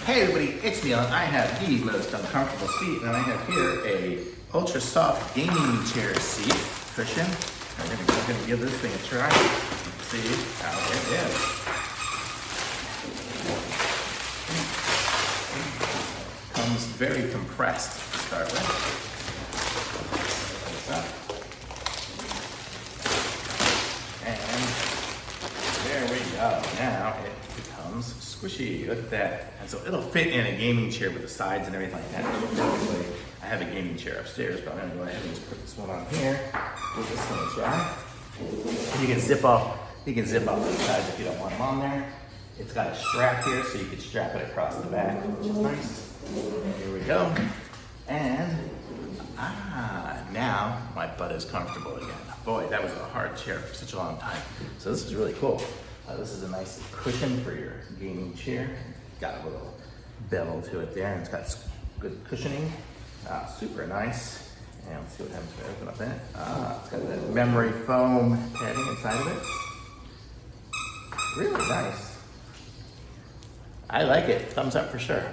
Hey everybody, it's Neil. I have the most uncomfortable seat, and I have here a ultra soft gaming chair seat cushion. We're gonna give this thing a try. Let's see how it is. Comes very compressed to start with. And there we go. Now it becomes squishy. Look at that. And so it'll fit in a gaming chair with the sides and everything like that. Typically, I have a gaming chair upstairs, but I'm gonna go ahead and just put this one on here. Give this one a try. And you can zip off the sides if you don't want them on there. It's got a strap here, so you can strap it across the back, which is nice. Here we go. And now my butt is comfortable again. Boy, that was a hard chair for such a long time. So this is really cool. This is a nice cushion for your gaming chair. Got a little bevel to it there, and it's got good cushioning. Super nice. And let's see what happens if I open up in it. It's got that memory foam padding inside of it. Really nice. I like it. Thumbs up for sure.